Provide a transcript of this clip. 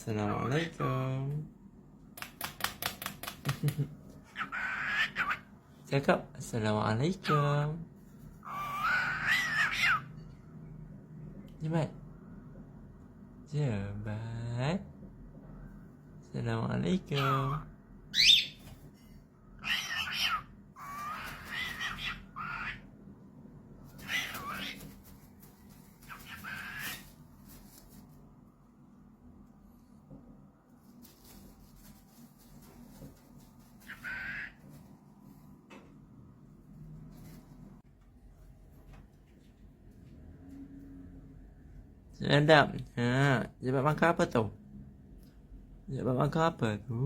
Assalamualaikum. Cakap Assalamualaikum. Jebat. Jebat. Assalamualaikum. Sedap. Jebat makan apa tu? Jebat makan apa tu?